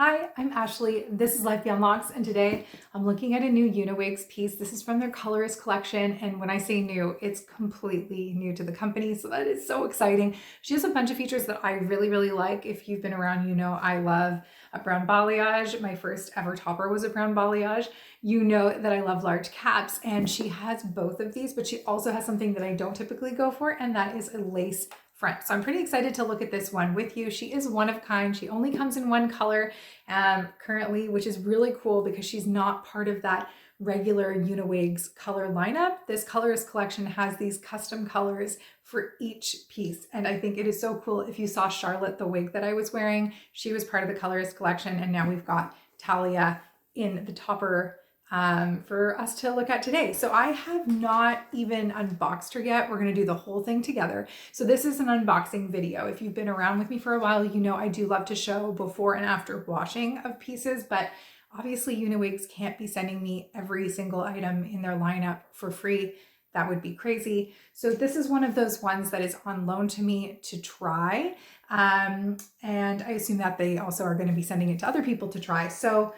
Hi, I'm Ashley. This is Life Beyond Locks, and today I'm looking at a new Uniwigs piece. This is from their Colorist collection, and when I say new, it's completely new to the company, so that is so exciting. She has a bunch of features that I really like. If you've been around, you know I love a brown balayage. My first ever topper was a brown balayage. You know that I love large caps, and she has both of these, but she also has something that I don't typically go for, and that is a lace front. So I'm pretty excited to look at this one with you. She is one of a kind. She only comes in one color currently, which is really cool because she's not part of that regular Uniwigs color lineup. This colorist collection has these custom colors for each piece. And I think it is so cool. If you saw Charlotte, the wig that I was wearing, she was part of the colorist collection. And now we've got Talia in the topper for us to look at today. So I have not even unboxed her yet. We're going to do the whole thing together. So this is an unboxing video. If you've been around with me for a while, you know I do love to show before and after washing of pieces, but obviously Uniwigs can't be sending me every single item in their lineup for free. That would be crazy. So this is one of those ones that is on loan to me to try. And I assume that they also are going to be sending it to other people to try. So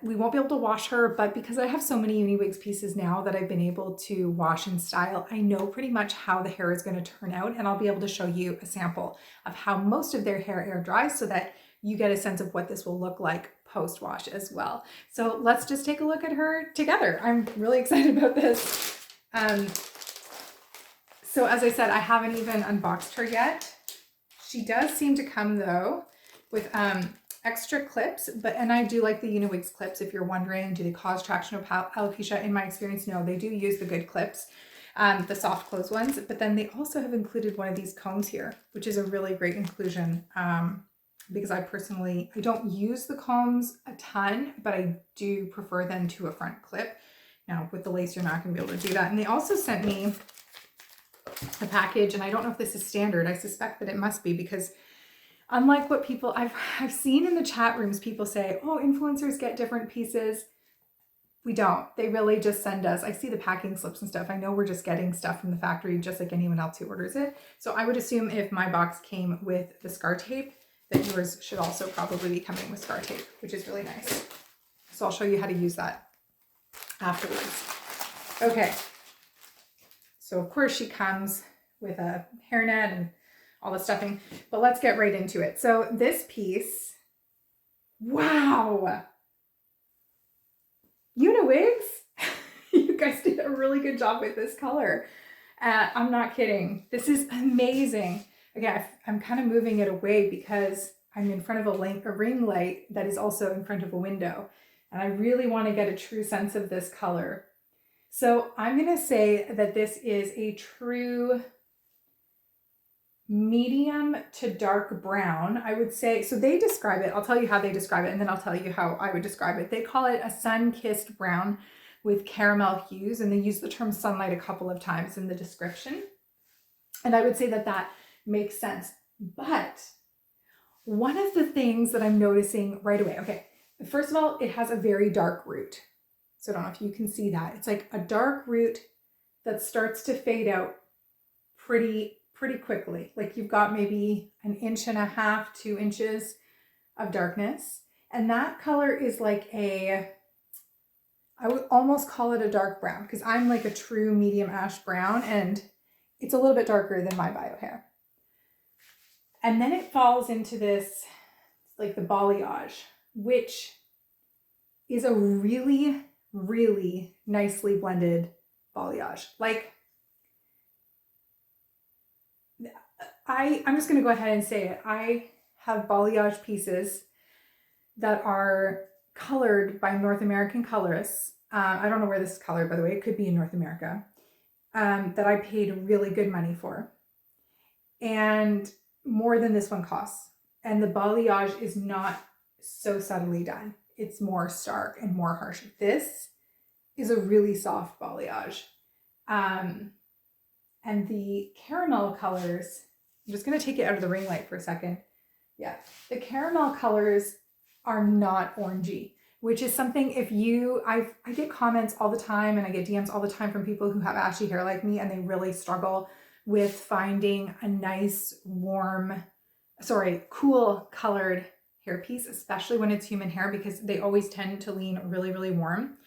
we won't be able to wash her, but because I have so many Uniwigs pieces now that I've been able to wash and style, I know pretty much how the hair is going to turn out, and I'll be able to show you a sample of how most of their hair air dries so that you get a sense of what this will look like post-wash as well. So let's just take a look at her together. I'm really excited about this. So as I said, I haven't even unboxed her yet. She does seem to come though with extra clips, and I do like the Uniwigs clips. If you're wondering, do they cause traction alopecia? In my experience, no, they do use the good clips, the soft close ones, but then they also have included one of these combs here, which is a really great inclusion because I don't use the combs a ton, but I do prefer them to a front clip. Now with the lace, you're not gonna be able to do that. And they also sent me a package, and I don't know if this is standard. I suspect that it must be, because unlike what people I've seen in the chat rooms, people say, oh, influencers get different pieces. We don't. They really just send us. I see the packing slips and stuff. I know we're just getting stuff from the factory just like anyone else who orders it. So I would assume if my box came with the scar tape, that yours should also probably be coming with scar tape, which is really nice. So I'll show you how to use that afterwards. Okay. So of course she comes with a hairnet and all the stuffing, but let's get right into it. So this piece, wow, Uniwigs, you guys did a really good job with this color. I'm not kidding. This is amazing. Again, I'm kind of moving it away because I'm in front of a ring light that is also in front of a window, and I really want to get a true sense of this color. So I'm going to say that this is a true medium to dark brown, I would say. So they describe it, I'll tell you how they describe it, and then I'll tell you how I would describe it. They call it a sun-kissed brown with caramel hues, and they use the term sunlight a couple of times in the description. And I would say that that makes sense. But one of the things that I'm noticing right away, okay, first of all, it has a very dark root. So I don't know if you can see that. It's like a dark root that starts to fade out pretty quickly. Like you've got maybe 1.5 inches, 2 inches of darkness. And that color is like I would almost call it a dark brown, because I'm like a true medium ash brown, and it's a little bit darker than my bio hair. And then it falls into this, like the balayage, which is a really nicely blended balayage. Like, I'm just going to go ahead and say it. I have balayage pieces that are colored by North American colorists. I don't know where this is colored, by the way. It could be in North America. That I paid really good money for. And more than this one costs. And the balayage is not so subtly done. It's more stark and more harsh. This is a really soft balayage. And the caramel colors, I'm just going to take it out of the ring light for a second. Yeah, the caramel colors are not orangey, which is something I get comments all the time, and I get DMs all the time from people who have ashy hair like me, and they really struggle with finding a nice, cool colored hairpiece, especially when it's human hair, because they always tend to lean really, really warm.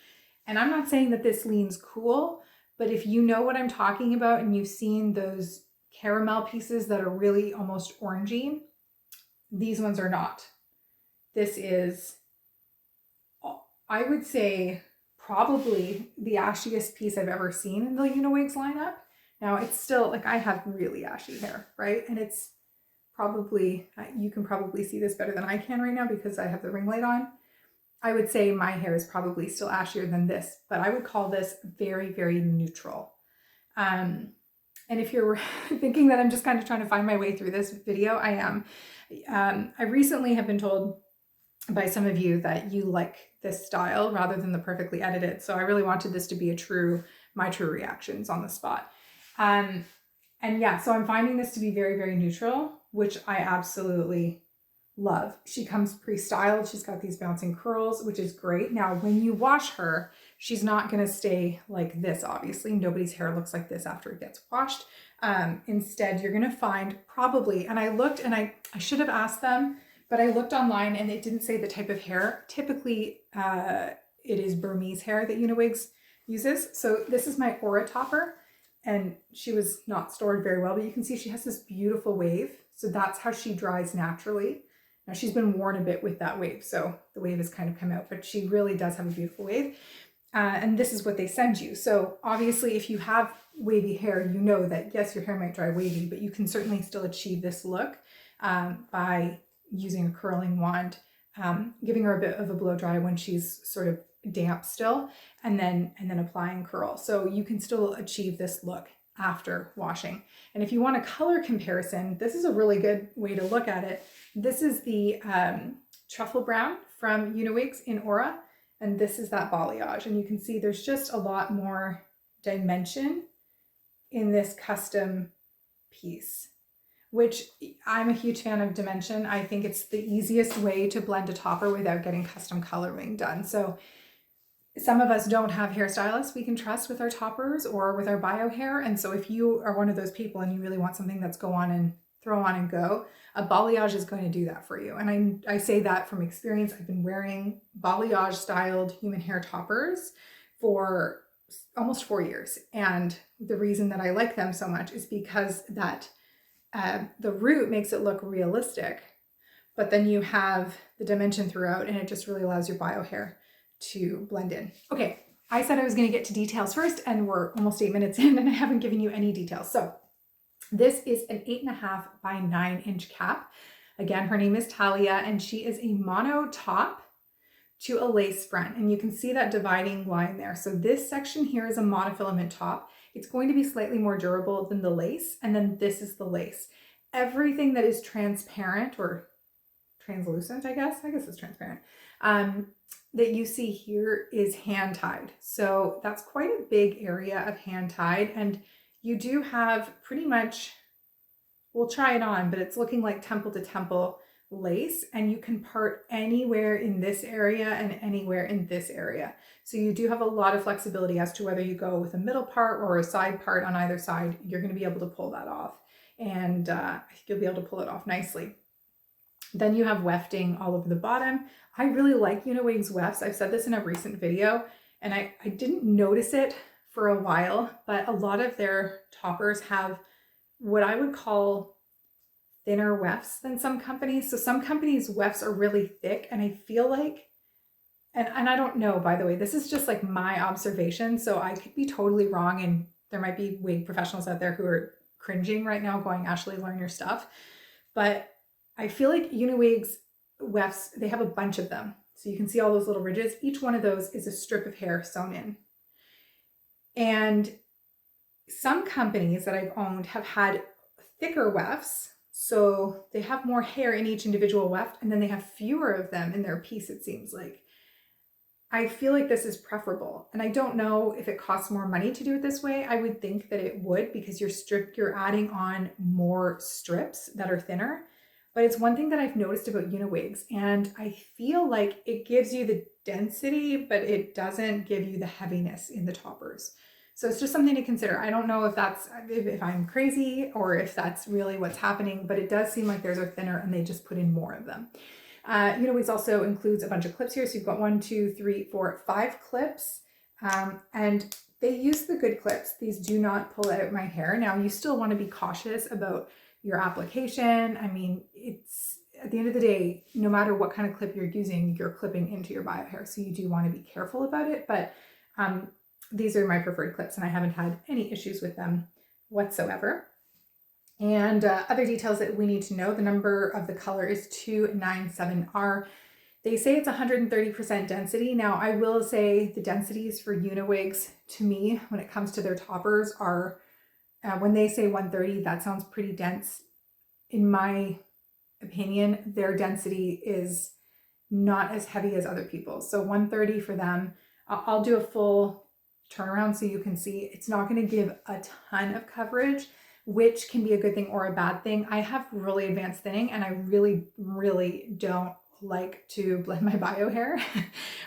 And I'm not saying that this leans cool, but if you know what I'm talking about and you've seen those caramel pieces that are really almost orangey, these ones are not. This is, I would say, probably the ashiest piece I've ever seen in the Uniwigs lineup. Now it's still, like, I have really ashy hair, right? And it's probably, you can probably see this better than I can right now because I have the ring light on. I would say my hair is probably still ashier than this, but I would call this very, very neutral. And if you're thinking that I'm just kind of trying to find my way through this video, I am. I recently have been told by some of you that you like this style rather than the perfectly edited. So I really wanted this to be my true reactions on the spot. And yeah, so I'm finding this to be very, very neutral, which I absolutely love. She comes pre-styled. She's got these bouncing curls, which is great. Now, when you wash her, she's not going to stay like this, obviously. Nobody's hair looks like this after it gets washed. Instead, you're going to find probably, and I looked and I should have asked them, but I looked online and it didn't say the type of hair. Typically, it is Burmese hair that Uniwigs uses. So this is my Aura topper, and she was not stored very well, but you can see she has this beautiful wave. So that's how she dries naturally. Now she's been worn a bit with that wave, so the wave has kind of come out, but she really does have a beautiful wave. And this is what they send you. So obviously if you have wavy hair, you know that yes, your hair might dry wavy, but you can certainly still achieve this look by using a curling wand, giving her a bit of a blow dry when she's sort of damp still, and then applying curl. So you can still achieve this look after washing. And if you want a color comparison, this is a really good way to look at it. This is the truffle brown from Uniwigs in Aura, and this is that balayage. And you can see there's just a lot more dimension in this custom piece, which I'm a huge fan of dimension. I think it's the easiest way to blend a topper without getting custom coloring done. So some of us don't have hairstylists we can trust with our toppers or with our bio hair. And so if you are one of those people and you really want something that's throw on and go, a balayage is going to do that for you. And I say that from experience. I've been wearing balayage styled human hair toppers for almost 4 years. And the reason that I like them so much is because that the root makes it look realistic, but then you have the dimension throughout and it just really allows your bio hair to blend in. Okay, I said I was going to get to details first, and we're almost 8 minutes in and I haven't given you any details. So this is an 8.5 by 9 inch cap. Again, her name is Talia, and she is a mono top to a lace front. And you can see that dividing line there. So this section here is a monofilament top. It's going to be slightly more durable than the lace. And then this is the lace. Everything that is transparent or translucent, I guess it's transparent, that you see here is hand tied. So that's quite a big area of hand tied. And you do have pretty much, we'll try it on, but it's looking like temple to temple lace, and you can part anywhere in this area and anywhere in this area. So you do have a lot of flexibility as to whether you go with a middle part or a side part on either side. You're going to be able to pull that off, and you'll be able to pull it off nicely. Then you have wefting all over the bottom. I really like Uniwigs wefts. I've said this in a recent video, and I didn't notice it for a while, but a lot of their toppers have what I would call thinner wefts than some companies. So some companies' wefts are really thick, and I feel like, and I don't know, by the way, this is just like my observation, so I could be totally wrong, and there might be wig professionals out there who are cringing right now going, Ashley, learn your stuff. But I feel like Uniwigs wefts, they have a bunch of them. So you can see all those little ridges. Each one of those is a strip of hair sewn in. And some companies that I've owned have had thicker wefts. So they have more hair in each individual weft, and then they have fewer of them in their piece, it seems like. I feel like this is preferable. And I don't know if it costs more money to do it this way. I would think that it would, because you're adding on more strips that are thinner. But it's one thing that I've noticed about Uniwigs, and I feel like it gives you the density, but it doesn't give you the heaviness in the toppers. So it's just something to consider. I don't know if I'm crazy or if that's really what's happening, but it does seem like theirs are thinner and they just put in more of them. Uniwigs also includes a bunch of clips here. So you've got 1, 2, 3, 4, 5 clips. And they use the good clips. These do not pull out my hair. Now, you still want to be cautious about your application. I mean, it's at the end of the day, no matter what kind of clip you're using, you're clipping into your bio hair. So you do want to be careful about it. But these are my preferred clips and I haven't had any issues with them whatsoever. And other details that we need to know, the number of the color is 297R. They say it's 130% density. Now, I will say the densities for Uniwigs, to me, when it comes to their toppers, are, when they say 130, that sounds pretty dense. In my opinion, their density is not as heavy as other people's. So 130 for them. I'll do a full turnaround so you can see. It's not going to give a ton of coverage, which can be a good thing or a bad thing. I have really advanced thinning and I really, really don't like to blend my bio hair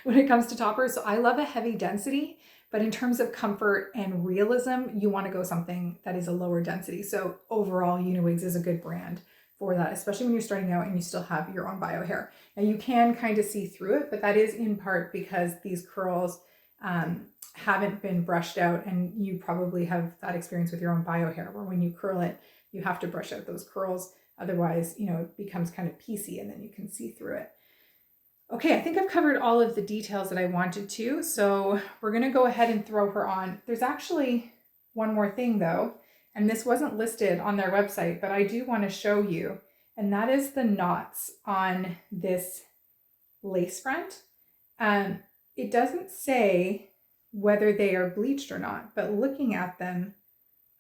when it comes to toppers. So I love a heavy density, but in terms of comfort and realism, you want to go something that is a lower density. So overall, Uniwigs is a good brand for that, especially when you're starting out and you still have your own bio hair. Now you can kind of see through it, but that is in part because these curls haven't been brushed out, and you probably have that experience with your own bio hair where when you curl it, you have to brush out those curls. Otherwise, you know, it becomes kind of piecey and then you can see through it. Okay, I think I've covered all of the details that I wanted to, so we're gonna go ahead and throw her on. There's actually one more thing though, and this wasn't listed on their website, but I do wanna show you, and that is the knots on this lace front. It doesn't say whether they are bleached or not, but looking at them,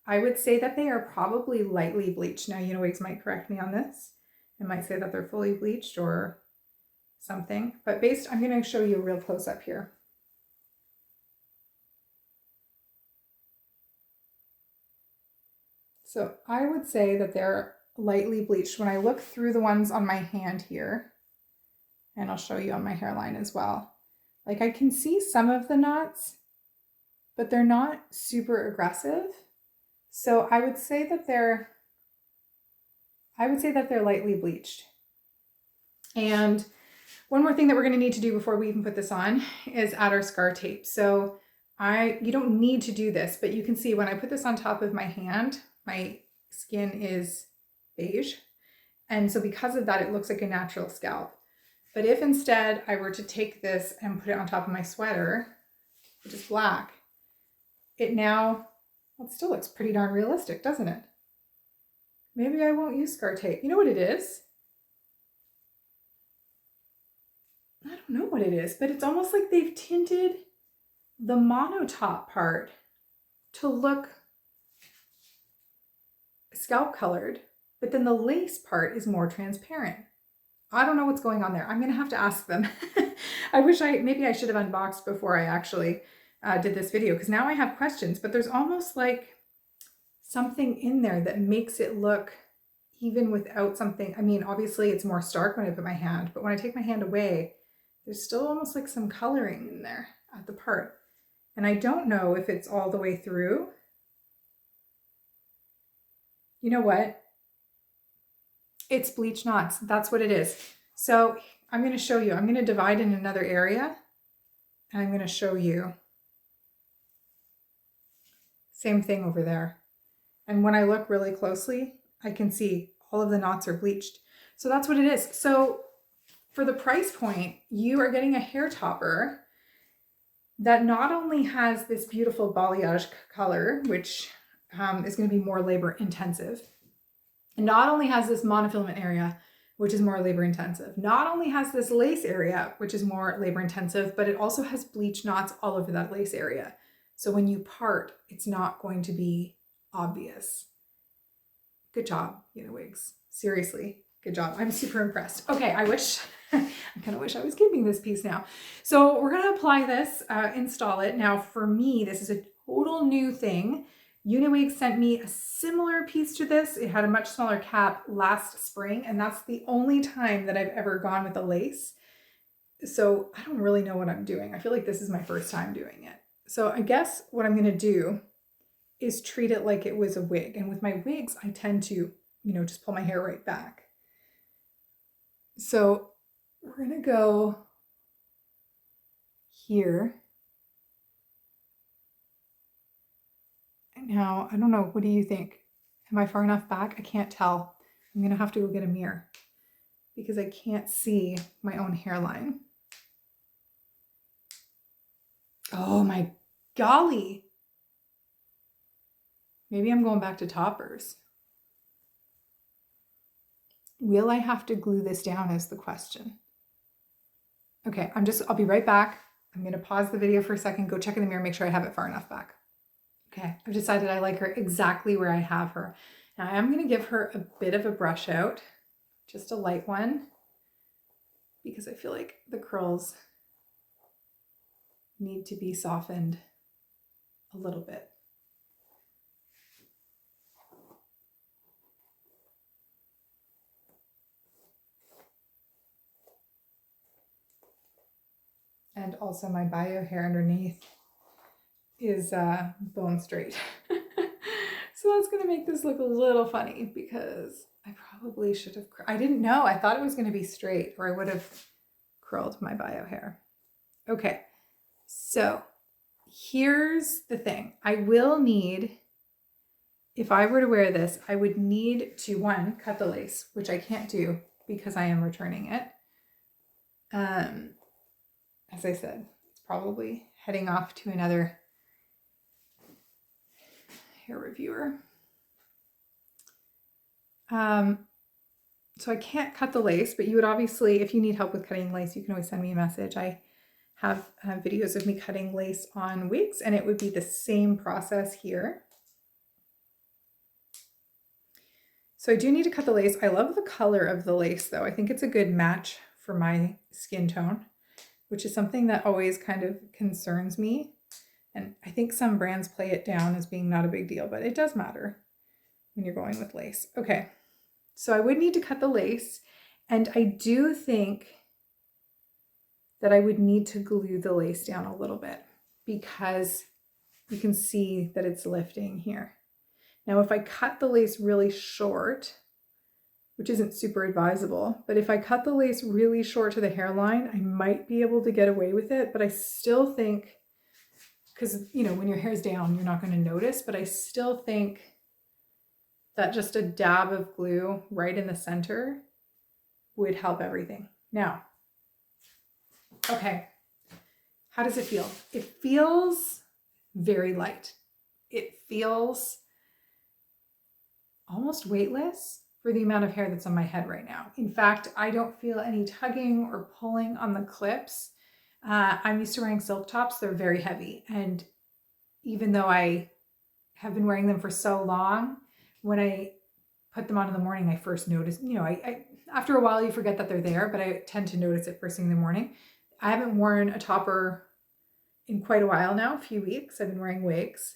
I would say that they are probably lightly bleached. Now, Uniwigs might correct me on this. It might say that they're fully bleached or something, but I'm going to show you a real close up here. So I would say that they're lightly bleached. When I look through the ones on my hand here, and I'll show you on my hairline as well, like I can see some of the knots, but they're not super aggressive. So I would say that they're lightly bleached. And one more thing that we're going to need to do before we even put this on is add our scar tape. So you don't need to do this, but you can see when I put this on top of my hand, my skin is beige. And so because of that, it looks like a natural scalp. But if instead I were to take this and put it on top of my sweater, which is black, well, it still looks pretty darn realistic, doesn't it? Maybe I won't use scar tape. You know what it is? I don't know what it is, but it's almost like they've tinted the monotop part to look scalp colored, but then the lace part is more transparent. I don't know what's going on there. I'm gonna have to ask them. Maybe I should have unboxed before I actually did this video, because now I have questions, but there's almost like something in there that makes it look, even without something, I mean, obviously it's more stark when I put my hand, but when I take my hand away, there's still almost like some coloring in there at the part. And I don't know if it's all the way through. You know what? It's bleach knots. That's what it is. So I'm going to show you. I'm going to divide in another area and I'm going to show you. Same thing over there. And when I look really closely, I can see all of the knots are bleached. So that's what it is. So for the price point, you are getting a hair topper that not only has this beautiful balayage color, which is going to be more labor intensive, and not only has this monofilament area, which is more labor intensive, not only has this lace area, which is more labor intensive, but it also has bleach knots all over that lace area. So when you part, it's not going to be obvious. Good job, Uniwigs. Seriously, good job. I'm super impressed. Okay, I kind of wish I was keeping this piece now. So we're gonna apply this, install it. Now for me, this is a total new thing. Uniwigs sent me a similar piece to this. It had a much smaller cap last spring, and that's the only time that I've ever gone with a lace. So I don't really know what I'm doing. I feel like this is my first time doing it. So I guess what I'm gonna do is treat it like it was a wig. And with my wigs, I tend to, just pull my hair right back. So we're gonna go here. Now, I don't know, what do you think? Am I far enough back? I can't tell. I'm gonna have to go get a mirror because I can't see my own hairline. Oh my golly. Maybe I'm going back to toppers. Will I have to glue this down is the question. Okay, I'll be right back. I'm gonna pause the video for a second, go check in the mirror, make sure I have it far enough back. Okay, I've decided I like her exactly where I have her. Now I am gonna give her a bit of a brush out, just a light one, because I feel like the curls need to be softened a little bit. And also my bio hair underneath is bone straight. So that's gonna make this look a little funny because I probably should have, I didn't know, I thought it was gonna be straight or I would have curled my bio hair. Okay, so here's the thing. I will need, if I were to wear this, I would need to, one, cut the lace, which I can't do because I am returning it. As I said, it's probably heading off to another hair reviewer. So I can't cut the lace, but you would obviously, if you need help with cutting lace, you can always send me a message. I have videos of me cutting lace on wigs, and it would be the same process here. So I do need to cut the lace. I love the color of the lace though. I think it's a good match for my skin tone, which is something that always kind of concerns me. And I think some brands play it down as being not a big deal, but it does matter when you're going with lace. Okay, so I would need to cut the lace, and I do think that I would need to glue the lace down a little bit because you can see that it's lifting here. Now, if I cut the lace really short, which isn't super advisable, but if I cut the lace really short to the hairline, I might be able to get away with it, but I still think, because, you know, when your hair's down, you're not going to notice, but I still think that just a dab of glue right in the center would help everything. Now, okay, how does it feel? It feels very light. It feels almost weightless for the amount of hair that's on my head right now. In fact, I don't feel any tugging or pulling on the clips. I'm used to wearing silk tops. They're very heavy. And even though I have been wearing them for so long, when I put them on in the morning, I first noticed, you know, I after a while you forget that they're there, but I tend to notice it first thing in the morning. I haven't worn a topper in quite a while now, a few weeks. I've been wearing wigs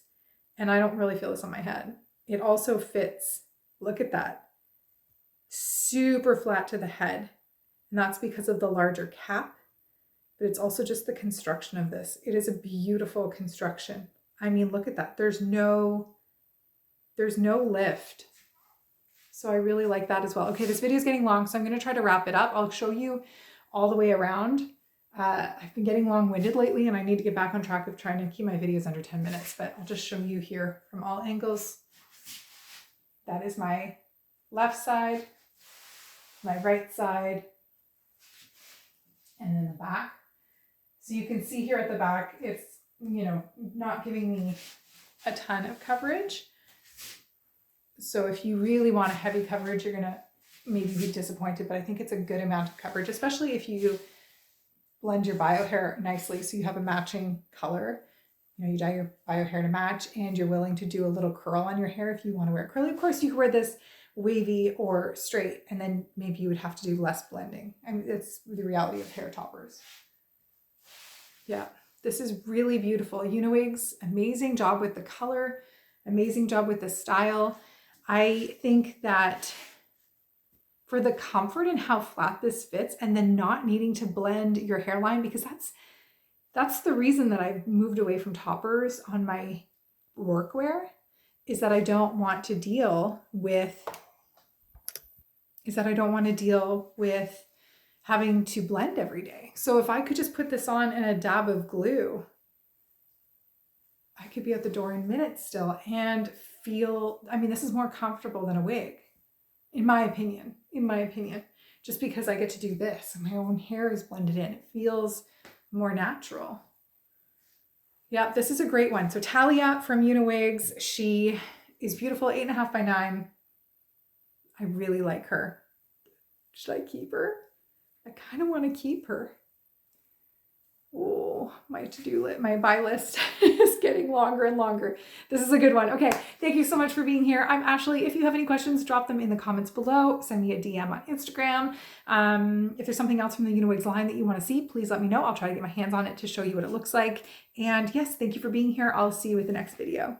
and I don't really feel this on my head. It also fits, look at that, super flat to the head. And that's because of the larger cap, but it's also just the construction of this. It is a beautiful construction. I mean, look at that. There's no lift. So I really like that as well. Okay, this video is getting long, so I'm going to try to wrap it up. I'll show you all the way around. I've been getting long-winded lately and I need to get back on track of trying to keep my videos under 10 minutes, but I'll just show you here from all angles. That is my left side, my right side, and then the back. So you can see here at the back, it's, you know, not giving me a ton of coverage. So if you really want a heavy coverage, you're gonna maybe be disappointed, but I think it's a good amount of coverage, especially if you blend your bio hair nicely so you have a matching color. You know, you dye your bio hair to match and you're willing to do a little curl on your hair if you want to wear it curly. Of course, you could wear this wavy or straight, and then maybe you would have to do less blending. I mean, it's the reality of hair toppers. Yeah, this is really beautiful. Uniwigs, amazing job with the color, amazing job with the style. I think that for the comfort and how flat this fits, and then not needing to blend your hairline, because that's the reason that I've moved away from toppers on my workwear, is that I don't want to deal with having to blend every day. So if I could just put this on and a dab of glue, I could be at the door in minutes still and feel, I mean, this is more comfortable than a wig, in my opinion, just because I get to do this and my own hair is blended in. It feels more natural. Yeah, this is a great one. So Talia from Uniwigs, she is beautiful, 8.5 by 9. I really like her. Should I keep her? I kind of want to keep her. Oh, my to-do list, my buy list is getting longer and longer. This is a good one. Okay, thank you so much for being here. I'm Ashley. If you have any questions, drop them in the comments below. Send me a DM on Instagram. If there's something else from the Uniwigs line that you want to see, please let me know. I'll try to get my hands on it to show you what it looks like. And yes, thank you for being here. I'll see you with the next video.